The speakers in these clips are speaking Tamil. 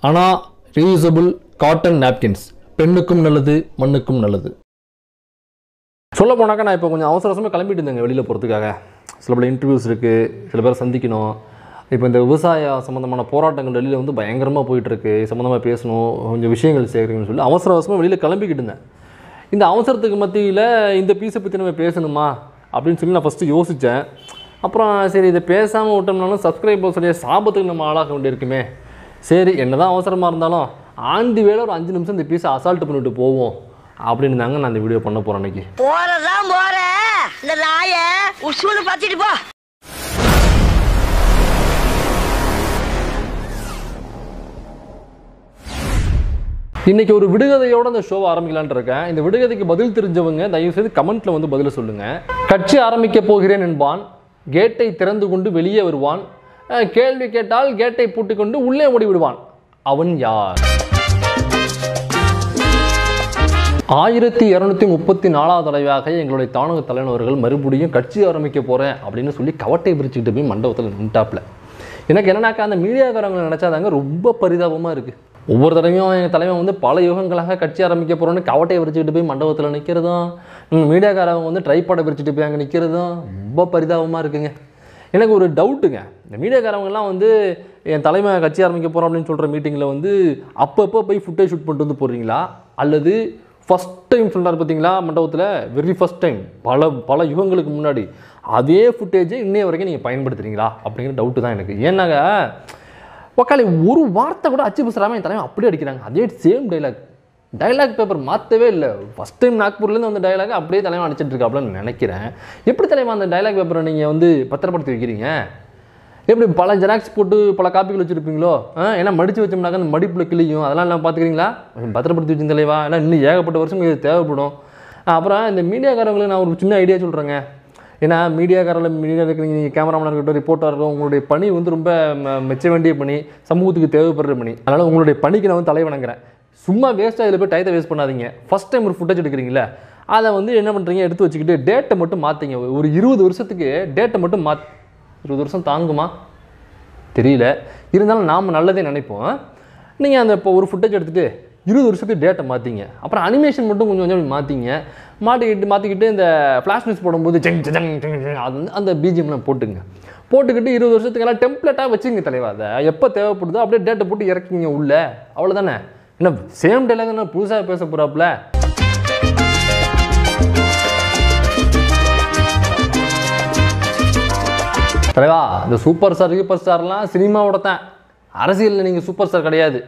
ஆனால் ரீயூசபிள் காட்டன் நாப்கின்ஸ் பெண்ணுக்கும் நல்லது, மண்ணுக்கும் நல்லது. சொல்ல போனாக்கா நான் இப்போ கொஞ்சம் அவசரமாக கிளம்பிட்டு இருந்தேங்க வெளியில் போகிறதுக்காக. சில பல இன்டர்வியூஸ் இருக்குது, சில பேர் சந்திக்கணும். இப்போ இந்த விவசாய சம்மந்தமான போராட்டங்கள் வெளியில் வந்து பயங்கரமாக போயிட்டுருக்கு, சம்மந்தமாக பேசணும், கொஞ்சம் விஷயங்கள் சேர்க்குறீங்கன்னு சொல்லி அவசரமாக வெளியில் கிளம்பிக்கிட்டு இருந்தேன். இந்த அவசரத்துக்கு மத்தியில் இந்த பீஸை பற்றி நம்ம பேசணுமா அப்படின்னு சொல்லி நான் ஃபஸ்ட்டு யோசித்தேன். அப்புறம் சரி இதை பேசாமல் விட்டோம்னாலும் சப்ஸ்கிரைபர் சொல்லிய சாபத்துக்கு நம்ம ஆளாக வேண்டியிருக்குமே, சரி என்ன தான் அவசரமாக இருந்தாலும் ஆண்டி வேலை ஒரு 5 நிமிஷம் இந்த பீஸை அசால்ட்டு பண்ணிவிட்டு போவோம் அப்படின்னு தாங்க நான் இந்த வீடியோ பண்ண போகிறேன். அன்றைக்கி போகிறதான் போகிறேன், இந்த நாயை உசுன்னு பார்த்துட்டு போ. இன்றைக்கி ஒரு விடுகதையோடு அந்த ஷோவை ஆரம்பிக்கலான் இருக்கேன். இந்த விடுகதைக்கு பதில் தெரிஞ்சவங்க தயவுசெய்து கமெண்ட்டில் வந்து பதில் சொல்லுங்கள். கட்சி ஆரம்பிக்க போகிறேன் என்பான், கேட்டை திறந்து கொண்டு வெளியே வருவான், கேள்வி கேட்டால் கேட்டை பூட்டிக்கொண்டு உள்ளே ஓடி விடுவான், அவன் யார்? 1234வது தடவையாக எங்களுடைய தானுக தலைவர்கள் மறுபடியும் கட்சி ஆரம்பிக்க போகிறேன் அப்படின்னு சொல்லி கவட்டை பிரிச்சுக்கிட்டு போய் மண்டபத்தில் நின்ட்டாப்ல. எனக்கு என்னன்னாக்கா அந்த மீடியாக்காரங்களை நினச்சாதாங்க ரொம்ப பரிதாபமாக இருக்குது. ஒவ்வொரு தடவையும் எங்கள் தலைவன் வந்து பல யுகங்களாக கட்சி ஆரம்பிக்க போகிறோன்னு கவட்டையை விரிச்சுக்கிட்டு போய் மண்டபத்தில் நிற்கிறதும், மீடியாக்காரவங்க வந்து ட்ரைபாடை விரிச்சுட்டு போய் அங்கே நிற்கிறதும் ரொம்ப பரிதாபமாக இருக்குங்க. எனக்கு ஒரு டவுட்டுங்க, இந்த மீடியாக்காரவங்கெல்லாம் வந்து என் தலைமை கட்சி ஆரம்பிக்க போகிறோம் அப்படின்னு சொல்கிற மீட்டிங்கில் வந்து அப்பப்போ போய் ஃபுட்டேஜ் ஷூட் பண்ணிட்டு வந்து போடுறீங்களா, அல்லது ஃபஸ்ட் டைம் சொல்கிறார் பார்த்தீங்களா மண்டபத்தில், வெரி ஃபஸ்ட் டைம் பல யுகங்களுக்கு முன்னாடி அதே ஃபுட்டேஜை இன்னைய வரைக்கும் நீங்கள் பயன்படுத்துகிறீங்களா அப்படிங்கிற டவுட்டு தான் எனக்கு. ஏன்னாங்க உக்காளி ஒரு வார்த்தை கூட அச்சு பேசுகிறாமல் என் தலைமை அப்படியே அடிக்கிறாங்க, அதே சேம் டைலாக் பேப்பர் மாற்றவே இல்லை. ஃபஸ்ட் டைம் நாக்பூர்லேருந்து அந்த டைலாக் அப்படியே தலைவன் அடிச்சிட்டு இருக்காப்லன்னு நினைக்கிறேன். எப்படி தலைவன் அந்த டைலாக் பேப்பரை நீங்கள் வந்து பத்திரப்படுத்தி வைக்கிறீங்க? எப்படி பல ஜெராக்ஸ் போட்டு பல காப்பிகள் வச்சுருப்பீங்களோ? ஏன்னா மடித்து வச்சோம்னாக்கா அந்த மடிப்பில் கிளியும், அதெல்லாம் எல்லாம் பார்த்துக்கிறீங்களா? பத்திரப்படுத்தி வச்சு தலைவா, ஏன்னா இன்னும் ஏகப்பட்ட வருஷம் இது தேவைப்படும். அப்புறம் இந்த மீடியாக்காரங்களுக்கு நான் ஒரு சின்ன ஐடியா சொல்கிறேங்க. ஏன்னா மீடியாவில் இருக்கிறீங்க, நீங்கள் கேமராமேனாக இருக்கட்டும், ரிப்போர்ட்டாக இருக்கட்டும், உங்களுடைய பணி வந்து ரொம்ப மெச்ச வேண்டிய பணி, சமூகத்துக்கு தேவைப்படுற பணி. அதனால் உங்களுடைய பணிக்கு நான் வந்து தலைவணங்குறேன். சும்மா வேஸ்ட்டாக இதில் போய் டயத்தை வேஸ்ட் பண்ணாதீங்க. ஃபஸ்ட் டைம் ஒரு ஃபுட்டேஜ் எடுக்கிறீங்களே, அதை வந்து என்ன பண்ணுறீங்க, எடுத்து வச்சுக்கிட்டு டேட்டை மட்டும் மாற்றிங்க. ஒரு 20 வருஷத்துக்கு டேட்டை மட்டும் 20 வருஷம் தாங்குமா தெரியல, இருந்தாலும் நாம் நல்லதே நினைப்போம். நீங்கள் அந்த இப்போ ஒரு ஃபுட்டேஜ் எடுத்துகிட்டு 20 வருஷத்துக்கு டேட்டை மாற்றிங்க. அப்புறம் அனிமேஷன் மட்டும் கொஞ்சம் கொஞ்சம் மாற்றிக்கிட்டு இந்த ஃப்ளாஷ் நியூஸ் போடும்போது அது வந்து அந்த பிஜிஎம்லாம் போட்டுக்கிட்டு 20 வருஷத்துக்கு எல்லாம் டெம்ப்ளேட்டாக வச்சுங்க தலைவா. அதை எப்போ தேவைப்படுதோ அப்படியே டேட்டை போட்டு இறக்கிங்க உள்ள, அவ்வளோதானே. என்ன சேம் டைலாக் என்ன புதுசாக பேச போகிறாப்புல? தலைவா இந்த சூப்பர் ஸ்டார்லாம் சினிமாவோட தான், அரசியலில் நீங்கள் சூப்பர் ஸ்டார் கிடையாது.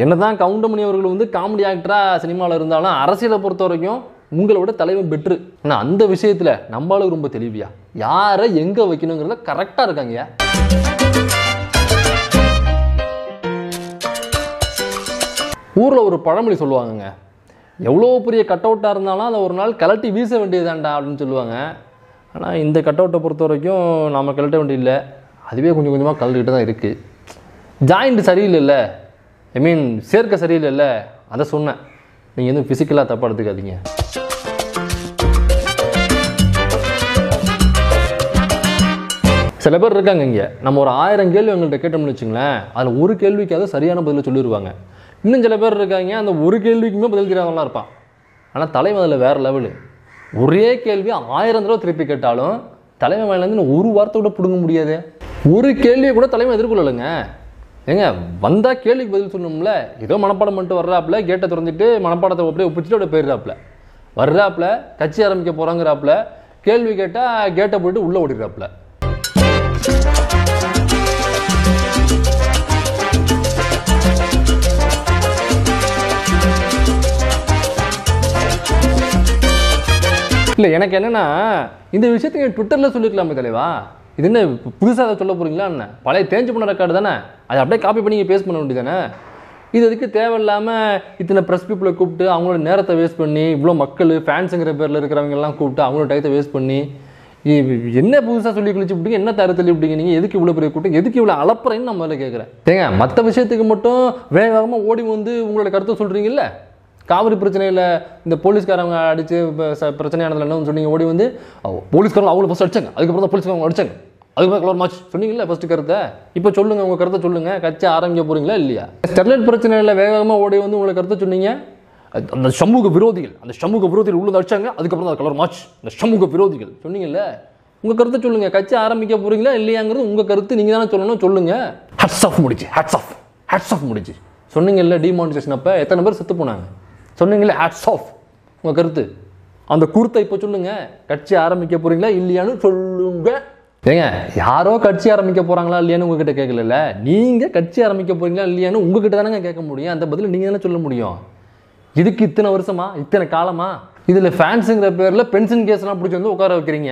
என்ன தான் கவுண்டமணி அவர்கள் வந்து காமெடி ஆக்டராக சினிமாவில் இருந்தாலும் அரசியலை பொறுத்த வரைக்கும் உங்களோட தலைவன் பெட்ரு. ஆனால் அந்த விஷயத்தில் நம்மளுக்கு ரொம்ப தெளிவியா, யாரை எங்கே வைக்கணுங்கிறத கரெக்டாக இருக்காங்க. ஊரில் ஒரு பழமொழி சொல்லுவாங்கங்க, எவ்வளோ பெரிய கட் அவுட்டாக இருந்தாலும் அதை ஒரு நாள் கலட்டி வீச வேண்டியதாண்டா அப்படின்னு சொல்லுவாங்க. ஆனால் இந்த கட் அவுட்டை பொறுத்த வரைக்கும் நாம் கலட்ட வேண்டியதில்லை, அதுவே கொஞ்சம் கொஞ்சமாக கலந்துக்கிட்டு தான் இருக்குது. ஜாயிண்ட் சரியில்லைல்ல, சேர்க்க சரியில்லைல்ல, அதை சொன்னேன். நீங்கள் எதுவும் ஃபிசிக்கலாக தப்பாக எடுத்துக்காதீங்க. சில பேர் இருக்காங்க இங்கே, நம்ம ஒரு 1000 கேள்வி எங்கள்கிட்ட கேட்டோம்னு வச்சுங்களேன், அதில் ஒரு கேள்விக்காவது சரியான பதில் சொல்லிடுவாங்க. இன்னும் சில பேர் இருக்காங்க அந்த ஒரு கேள்விக்குமே பதில் தெரியாதவங்களாம் இருப்பான். ஆனால் தலைவன் அதில் வேறு லெவலு. ஒரே கேள்வி 1000 தடவை திருப்பி கேட்டாலும் தலைவன் மேலேருந்து ஒரு வார்த்தை கூட பிடுங்க முடியாது. ஒரு கேள்வியை கூட தலைவன் எதிர்கொள்ளலைங்க. ஏங்க வந்தால் கேள்விக்கு பதில் சொல்லணும்ல, ஏதோ மனப்பாடம் பண்ணிட்டு வர்றாப்புல, கேட்டை திறந்துட்டு மனப்பாடத்தை அப்படியே ஒப்பிச்சுட்டு அப்படியே போயிடுறாப்புல, வர்றாப்புல கட்சி ஆரம்பிக்க போகிறாங்கிறாப்புல, கேள்வி கேட்டால் கேட்டை போயிட்டு உள்ளே ஓடிடுறாப்புல. இல்லை எனக்கு என்னென்னா இந்த விஷயத்தை ட்விட்டரில் சொல்லிக்கலாமே தலைவா, இது என்ன புதுசாக சொல்ல போகிறீங்களா என்ன? பழைய தேஞ்சு பண்ண ரெக்கார்டு தானே, அதை அப்படியே காப்பி பண்ணி பேஸ்ட் பண்ண வேண்டியது தானே. இது அதுக்கு தேவையில்லாமல் இத்தனை ப்ரெஸ் பீப்புளை கூப்பிட்டு அவங்களோட நேரத்தை வேஸ்ட் பண்ணி, இவ்வளோ மக்கள் ஃபேன்ஸுங்கிற பேரில் இருக்கிறவங்கெல்லாம் கூப்பிட்டு அவங்களோட டயத்தை வேஸ்ட் பண்ணி, என்ன புதுசாக சொல்லி கழிச்சு விட்டீங்க, என்ன தர தள்ளி விட்டீங்க, நீங்கள் எதுக்கு இவ்வளோ பெரிய கூட்டம், எதுக்கு இவ்வளோ அலப்புறேன்னு நான் முதல்ல கேட்குறேன். ஏங்க மற்ற விஷயத்துக்கு மட்டும் வேகமாக ஓடி வந்து உங்களோட கருத்தை சொல்கிறீங்கல்ல, காவிரி பிரச்சனையில் இந்த போலீஸ்காரங்க அடித்து பிரச்சனையானதில் என்ன சொன்னீங்க, ஓடி வந்து போலீஸ்காரங்க அவங்கள ஃபஸ்ட் அடிச்சாங்க, அதுக்கப்புறம் தான் போலீஸ்காரங்க அடிச்சாங்க அதுக்கு கலர் மார்ச் சொன்னீங்களா ஃபர்ஸ்ட் கருத்தை? இப்போ சொல்லுங்கள், உங்கள் கருத்தை சொல்லுங்கள். கட்சி ஆரம்பிக்க போகிறீங்களா இல்லையா? ஸ்டெர்லைட் பிரச்சனையில் வேகமாக ஓடி வந்து உங்களை கருத்தை சொன்னீங்க. அந்த சமூக விரோதிகள் உள்ள அடிச்சாங்க, அதுக்கப்புறம் தான் கலர் மார்ச். அந்த சமூக விரோதிகள் சொன்னீங்கல்ல, உங்கள் கருத்தை சொல்லுங்கள். கட்சி ஆரம்பிக்க போகிறீங்களா இல்லையாங்கிறது உங்கள் கருத்து, நீங்கள் தானே சொல்லணும். சொல்லுங்கள். ஹட்ஸ் ஆஃப் முடிச்சு சொன்னீங்கல்ல. டிமானிட்டேஷன் அப்போ எத்தனை பேர் செத்து போனாங்க சொன்னீங்களே. ஹட்ஸ் ஆஃப் உங்கள் கருத்து. அந்த குருத்தை இப்போ சொல்லுங்கள். கட்சி ஆரம்பிக்க போகிறீங்களா இல்லையான்னு சொல்லுங்க. ஏங்க, யாரோ கட்சி ஆரம்பிக்க போகிறாங்களா இல்லையான்னு உங்ககிட்ட கேட்கல. நீங்கள் கட்சி ஆரம்பிக்க போகிறீங்களா இல்லையான்னு உங்ககிட்ட தானே கேட்க முடியும். அந்த பதில் நீங்கள் தானே சொல்ல முடியும். இதுக்கு இத்தனை வருஷமா, இத்தனை காலமா இதில் ஃபேன்ஸுங்கிற பேரில் பென்ஷன் கேஸ்லாம் பிடிச்சி வந்து உட்கார வைக்கிறீங்க.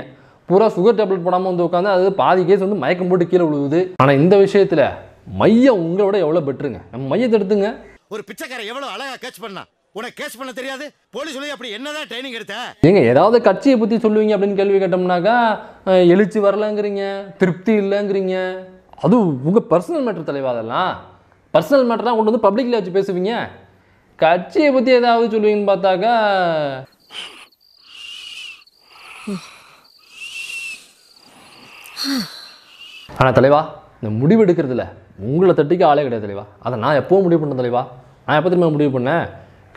பூரா சுகர் டேப்லெட் போடாமல் வந்து உட்காந்து அது பாதி கேஸ் வந்து மயக்கம் போட்டு கீழே விழுவுது. ஆனால் இந்த விஷயத்தில் மையம் உங்களோட எவ்வளோ பெட்டருங்க. நம்ம மையத்தை எடுத்துங்க. ஒரு பிச்சைக்கார எவ்வளோ அழகா கேட்ச் பண்ணா, உனக்கு கேட்ச் பண்ண தெரியாது. போலீஸ் சொல்லி அப்படி என்னதான் ட்ரைனிங் எடுத்த? ஏங்க, ஏதாவது கட்சியை பற்றி சொல்லுவீங்க அப்படின்னு கேள்வி கேட்டோம்னாக்கா எழுச்சி வரலங்கிறீங்க, திருப்தி இல்லைங்கிறீங்க. அதுவும் உங்கள் பர்சனல் மேட்டர் தலைவா. அதெல்லாம் பர்சனல் மேட்டர்லாம் கொண்டு வந்து பப்ளிக்கில் வச்சு பேசுவீங்க. கட்சியை பற்றி ஏதாவது சொல்லுவீங்கன்னு பார்த்தாக்கா ஆனால் தலைவா, இந்த முடிவு எடுக்கிறதுல உங்களை தட்டிக்கு ஆளே கிடையாது தலைவா. அதை நான் எப்போ முடிவு பண்ணேன் தலைவா? நான் எப்போ திரும்ப முடிவு பண்ணேன்?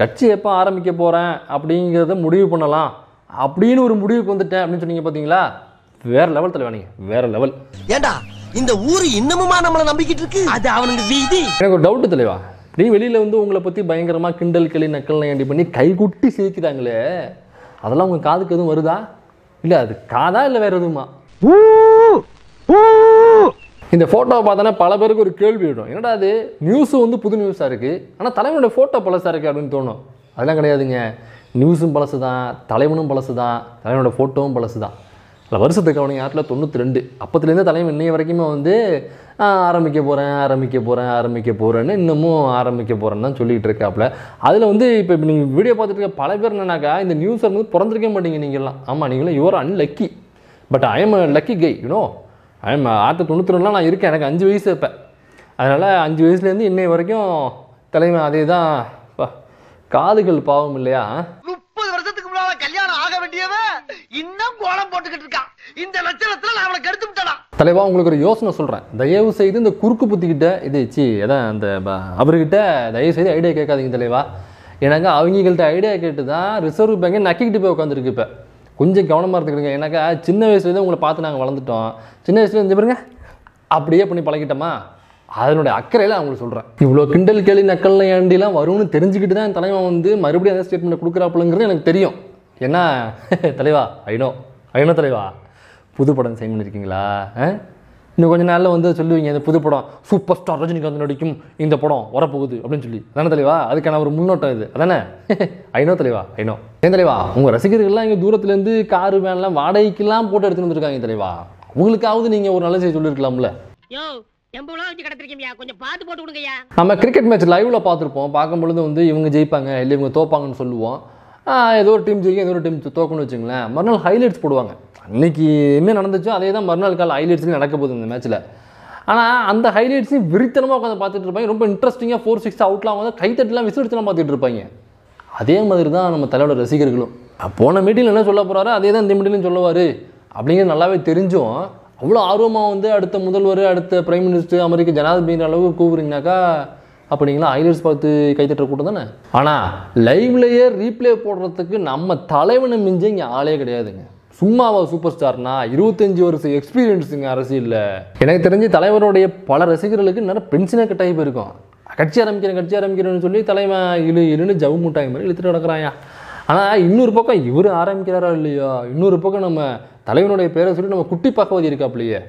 கட்சி எப்போ ஆரம்பிக்க போகிறேன் அப்படிங்கிறத முடிவு பண்ணலாம் அப்படின்னு ஒரு முடிவுக்கு வந்துட்டேன் அப்படின்னு சொன்னீங்க பார்த்தீங்களா? வேற லெவல் தலைவா. நீங்கள் வேற லெவல். ஏண்டா இந்த ஊர் இன்னமுமா நம்மளை நம்பிக்கிட்டு இருக்கு? அது அவனுக்கு வீதி. எனக்கு ஒரு டவுட்டு தலைவா. நீ வெளியில் வந்து உங்களை பற்றி பயங்கரமாக கிண்டல் கிளி நக்கல் நைண்டி பண்ணி கைகுட்டி சிரிக்கிறாங்களே, அதெல்லாம் உங்கள் காதுக்கு எதுவும் வருதா? இல்லை அது காதா இல்லை வேறு எதுவுமா? இந்த ஃபோட்டோவை பார்த்தோன்னா பல பேருக்கு ஒரு கேள்வி விடும். என்னடா அது நியூஸு வந்து புது நியூஸாக இருக்குது, ஆனால் தலைவனோட ஃபோட்டோ பழசாக இருக்குது அப்படின்னு தோணும். அதெல்லாம் கிடையாதுங்க. நியூஸும் பழசு தான், தலைவனும் பழசு தான், தலைவனோட ஃபோட்டோவும் பழசு தான். அதில் வருஷத்துக்கு அவனுக்கு 92 அப்பத்துலேருந்து தலைவன் இன்னைய வரைக்குமே வந்து ஆரம்பிக்க போகிறேன்னு இன்னமும் ஆரம்பிக்க போகிறேன்னு தான் சொல்லிகிட்டு இருக்காப்புல. அதில் வந்து இப்போ நீங்கள் வீடியோ பார்த்துட்டு இருக்க பல பேர் என்னன்னாக்கா இந்த நியூஸை வந்து பிறந்திருக்க மாட்டீங்க நீங்கள்லாம். ஆமாம், நீங்களும் your unlucky. But I am lucky guy, you know. I am 92 நான் இருக்கேன். எனக்கு 5 வயசு இப்போ. அதனால் 5 வயசுலேருந்து இன்னைய வரைக்கும் தலைவன் அதே தான். காதுகள் பாவம் இல்லையா? 30 வருஷத்துக்கு முன்னால கல்யாணம் ஆக வேண்டியவன் இன்னும் கோலம் போட்டுக்கிட்டு இருக்கான். இந்த லட்சணத்துல நான் அவளை கெடுத்து விட்டேன். தலைவா, உங்களுக்கு ஒரு யோசனை சொல்கிறேன். தயவு செய்து இந்த குறுக்கு புத்திக்கிட்ட அதான் அந்த அவர்கிட்ட தயவு செய்து ஐடியா கேட்காதீங்க தலைவா. எனக்கு அவங்கள்ட்ட ஐடியா கேட்டு தான் ரிசர்வ் பேங்கை நக்கிக்கிட்டு போய் உட்காந்துருக்கு. இப்போ கொஞ்சம் கவனமாக இருந்துக்கிடுங்க. ஏன்னாக்கா சின்ன வயசுலேருந்து உங்களை பார்த்து நாங்கள் வளர்ந்துட்டோம். சின்ன வயசுல இந்த பாருங்க அப்படியே பண்ணி பழகிட்டோமா, அதனுடைய அக்கறையில் அவங்களுக்கு சொல்கிறேன். இவ்வளோ கிண்டல் கேள்வி நக்கல் ஏண்டிலாம் வரும்னு தெரிஞ்சுக்கிட்டு தான் தலைவன் வந்து மறுபடியும் அந்த ஸ்டேட்மெண்ட் கொடுக்குறாப்புலங்கிறது எனக்கு தெரியும். ஏன்னா தலைவா ஐநோ தலைவா, புது படம் சைன் பண்ணியிருக்கீங்களா? இன்னும் கொஞ்சம் நாளில் வந்து சொல்லுவீங்க இந்த புது படம் சூப்பர் ஸ்டார் ரஜினிகாந்த் நடிக்கும் இந்த படம் வரப்போகுது அப்படின்னு சொல்லி. அதானே தலைவா? அதுக்கான ஒரு முன்னோட்டம் இது அதானே? ஐநோ தலைவா, ஐநோ. ஏன் தலைவா, உங்கள் ரசிகர்கள்லாம் இங்கே தூரத்துலேருந்து காரு வேன்லாம் வாடகைக்கெல்லாம் போட்டு எடுத்துகிட்டு வந்துருக்காங்க தலைவா. அவங்களுக்காவது நீங்கள் ஒரு நல்ல செய்தி சொல்லியிருக்கலாம்ல. நம்ம கிரிக்கெட் மேட்ச் லைவ்ல பார்த்துருப்போம். பார்க்கும்பொழுது வந்து இவங்க ஜெயிப்பாங்க இல்லை இவங்க தோப்பாங்கன்னு சொல்லுவோம். ஏதோ ஒரு டீம் ஜெயிக்கும், ஏதோ ஒரு டீம் தோக்கணும்னு வச்சுங்களேன். மறுநாள் ஹைலைட்ஸ் போடுவாங்க. அன்னைக்கு என்ன நடந்துச்சோ அதே தான் மறுநாள் கால ஹைலைட்ஸ்லையும் நடக்க போகுது இந்த மேட்ச்சில். ஆனால் அந்த ஹைலைட்ஸையும் விரித்தனமாக உட்காந்து பார்த்துட்டு இருப்பாங்க. ரொம்ப இன்ட்ரெஸ்டிங்காக 4-6 அவுட்லாம் வந்து கைத்தட்டலாம் விசிறிச்சலாம் பார்த்துட்டு இருப்பாங்க. அதே மாதிரி தான் நம்ம தலையோட ரசிகர்களும். போன மீட்டிங்கில் என்ன சொல்ல போகிறாரோ அதே தான் இந்த மீட்டிங்லையும் சொல்லுவார் அப்படிங்கிறது நல்லாவே தெரிஞ்சும் அவ்வளோ ஆர்வமாக வந்து அடுத்த முதல்வர், அடுத்த பிரைம் மினிஸ்டர், அமெரிக்க ஜனாதிபதி அளவுக்கு கூவுறீங்கனாக்கா அப்படிங்களா ஹைலைட்ஸ் பார்த்து கைத்தட்டுற கூட்டம் தானே. ஆனால் லைவ்லேயே ரீப்ளே போடுறதுக்கு நம்ம தலைவனை மிஞ்ச இங்கே ஆளே கிடையாதுங்க. சும்மாவா சூப்பர் ஸ்டார்னா? 25 வருஷம் எக்ஸ்பீரியன்ஸுங்க அரசியலில். எனக்கு தெரிஞ்சு தலைவருடைய பல ரசிகர்களுக்கு நிறைய பென்ஷனே கட்டாகி போயிருக்கும். கட்சி ஆரம்பிக்கிறேன்னு சொல்லி தலைவன் இழுன்னு ஜவு மூட்டாங்க மாதிரி இழுத்துட்டு நடக்கிறாயா. ஆனால் இன்னொரு பக்கம் இவர் ஆரம்பிக்கிறாரா இல்லையா, இன்னொரு பக்கம் நம்ம தலைவனுடைய பேரை சொல்லி நம்ம குட்டி பக்கவதி இருக்காப்லையே.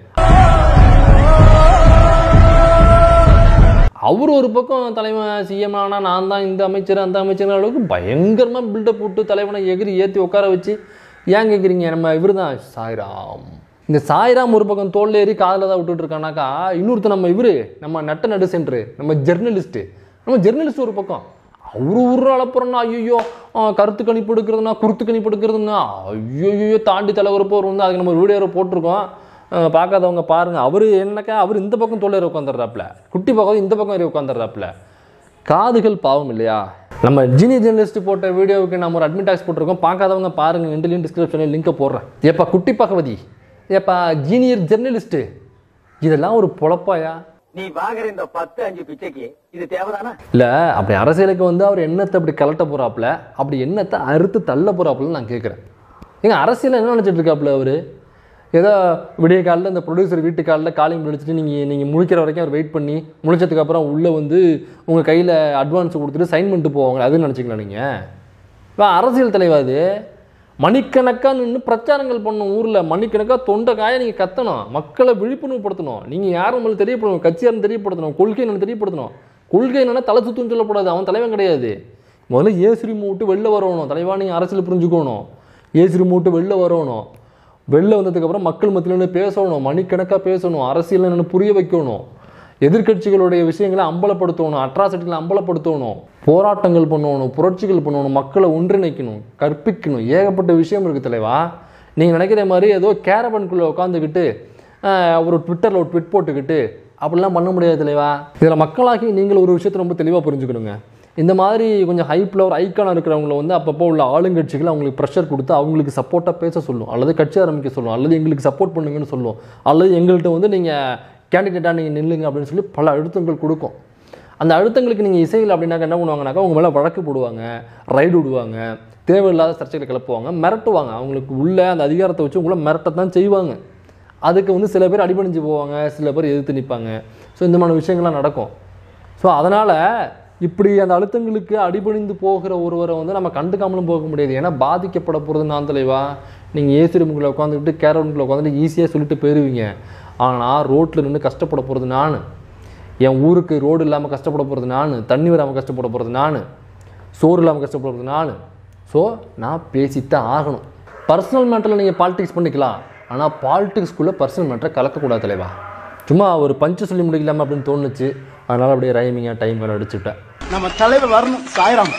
அவர் ஒரு பக்கம் தலைவன் சிஎம் ஆனால் நான் தான் இந்த அமைச்சர் அந்த அமைச்சர் அளவுக்கு பயங்கரமாக பில்டப் போட்டு தலைவனை எகிரி ஏற்றி உட்கார வச்சு ஏன் கேட்குறீங்க? நம்ம இவர் தான் சாய்ராம். இந்த சாய்ராம் ஒரு பக்கம் தோல் ஏறி காதில் தான் விட்டுட்டு இருக்கானாக்கா, இன்னொருத்தர் நம்ம நட்ட நடு சென்ட்ரு நம்ம ஜெர்னலிஸ்ட் ஒரு பக்கம் அவரு அளப்புறோன்னா ஐயோ கருத்து கணிப்பு எடுக்கிறதுனா குருத்து கணிப்பு எடுக்கிறதுனா ஐயோ தாண்டி தலைவரப்போ வந்து அதுக்கு நம்ம வீடியோ போட்டிருக்கோம், பார்க்காதவங்க பாருங்கள். அவர் இந்த பக்கம் தோல் ஏறி உட்காந்துடுறாப்புல, குட்டி பக்கம் இந்த பக்கம் ஏறி உட்காந்துடுறாப்புல. காதுகள் பாவம் இல்லையா? நம்ம ஜெர்னலிஸ்ட் போட்ட வீடியோவுக்கு நம்ம ஒரு அட்மிட் டாக்ஸ் போட்டிருக்கோம், பார்க்காதவங்க பாருங்கள். இன்டர்லியும் டிஸ்கிரிப்ஷனில் லிங்கை போடுறேன். ஏப்பா குட்டி பகவதி ஏப்பா ஜீனியர் ஜெர்னலிஸ்ட்டு, இதெல்லாம் ஒரு பொழப்பாயா? நீ வாங்குற இந்த 10-5 பிச்சைக்கு இது தேவைதானா? இல்லை, அப்படி அரசியலுக்கு வந்து அவர் எண்ணத்தை அப்படி கலட்ட போகிறாப்புல, அப்படி எண்ணத்தை அறுத்து தள்ள போகிறாப்புலன்னு நான் கேட்குறேன். ஏங்க அரசியல் என்ன நினச்சிட்டு இருக்காப்புல அவர்? ஏதோ விடிய காலில் இந்த ப்ரொடியூசர் வீட்டு காலில் காலிங் விழிச்சிட்டு நீங்கள் முழிக்கிற வரைக்கும் அவர் வெயிட் பண்ணி முழிச்சதுக்கப்புறம் உள்ளே வந்து உங்கள் கையில் அட்வான்ஸ் கொடுத்துட்டு சைன் பண்ணிட்டு போவாங்க, அதுன்னு நினச்சிக்கலாம் நீங்கள்? இப்போ அரசியல் தலைவாது மணிக்கணக்காக நின்று பிரச்சாரங்கள் பண்ணணும், ஊரில் மணிக்கணக்காக தொண்டை காய நீங்கள் கத்தணும், மக்களை விழிப்புணர்வுப்படுத்தணும். நீங்கள் யாரும் நம்மளுக்கு தெரியப்படணும், கட்சியாரும் தெரியப்படுத்தணும், கொள்கை என்னென்னு தெரியப்படுத்தணும். கொள்கை என்னென்னா தலை சுத்துன்னு சொல்லக்கூடாது, அவன் தலைவன் கிடையாது. முதல்ல ஏசுரி மூட்டு வெளில வரணும், தலைவா நீங்கள் அரசியல் புரிஞ்சுக்கணும். ஏசுரி மூட்டு வெளில வரணும், வெளில வந்ததுக்கப்புறம் மக்கள் மத்தியில் நின்று பேசணும், மணிக்கணக்காக பேசணும், அரசியல் என்னென்னு புரிய வைக்கணும், எதிர்கட்சிகளுடைய விஷயங்களை அம்பலப்படுத்தணும், அட்ராசிட்டிகளை அம்பலப்படுத்தணும், போராட்டங்கள் பண்ணணும், புரட்சிகள் பண்ணணும், மக்களை ஒன்றிணைக்கணும், கற்பிக்கணும். ஏகப்பட்ட விஷயம் இருக்குது தலைவா. நீங்கள் நினைக்கிற மாதிரி ஏதோ கேரவனுக்குள்ளே உட்காந்துக்கிட்டு ஒரு ட்விட்டரில் ஒரு ட்விட் போட்டுக்கிட்டு அப்படிலாம் பண்ண முடியாது தலைவா. இதில் மக்களாகி நீங்கள் ஒரு விஷயத்தை ரொம்ப தெளிவாக புரிஞ்சுக்கணுங்க. இந்த மாதிரி கொஞ்சம் ஹைப்பில் ஒரு ஐக்கானாக இருக்கிறவங்கள வந்து அப்பப்போ உள்ள ஆளுங்கட்சிகள் அவங்களுக்கு ப்ரெஷர் கொடுத்து அவங்களுக்கு சப்போர்ட்டாக பேச சொல்லும், அல்லது கட்சி ஆரம்பிக்க சொல்லும், அல்லது எங்களுக்கு சப்போர்ட் பண்ணுங்கன்னு சொல்லும், அல்லது எங்கள்கிட்ட வந்து நீங்கள் கேண்டிடேட்டாக நீங்கள் நில்லுங்க அப்படின்னு சொல்லி பல அழுத்தங்கள் கொடுக்கும். அந்த அழுத்தங்களுக்கு நீங்கள் இசையில் அப்படின்னாக்க என்ன பண்ணுவாங்கனாக்கா உங்கள் மேலே வழக்கு போடுவாங்க, ரைடு விடுவாங்க, தேவையில்லாத சர்ச்சைகளை கிளப்புவாங்க, மிரட்டுவாங்க. அவங்களுக்கு உள்ள அந்த அதிகாரத்தை வச்சு உங்களை மிரட்டத்தான் செய்வாங்க. அதுக்கு வந்து சில பேர் அடிபணிஞ்சு போவாங்க, சில பேர் எதிர்த்து நிற்பாங்க. ஸோ இந்த மாதிரி விஷயங்கள்லாம் நடக்கும். ஸோ அதனால் இப்படி அந்த அழுத்தங்களுக்கு அடிபணிந்து போகிற ஒருவரை வந்து நம்ம கண்டுக்காமலும் போக முடியாது. ஏன்னா பாதிக்கப்பட போகிறது நான் தலைவா. நீங்கள் ஏசி ரூமுக்குள்ளே உட்காந்துக்கிட்டு கேரவனுக்குள்ளே உட்காந்துட்டு ஈஸியாக சொல்லிட்டு போயிடுவீங்க. ஆனால் ரோட்டில் நின்று கஷ்டப்பட போகிறது நான், என் ஊருக்கு ரோடு இல்லாமல் கஷ்டப்பட போகிறது நான், தண்ணி வராமல் கஷ்டப்பட போகிறது நான், சோறு இல்லாமல் கஷ்டப்பட போகிறது நான். ஸோ நான் பேசித்தான் ஆகணும். பர்சனல் மேட்டரில் நீங்கள் பாலிடிக்ஸ் பண்ணிக்கலாம், ஆனால் பாலிடிக்ஸ்குள்ளே பர்சனல் மேட்டரை கலக்கக்கூடாது தலைவா. சும்மா ஒரு பஞ்சு சொல்லி முடிக்கலாமா அப்படின்னு தோணுச்சு, அதனால் அப்படியே ரைமிங்காக டைம் வேறு அடிச்சுட்டேன். நம்ம தலைவர் வரணும் சாய்ராம்.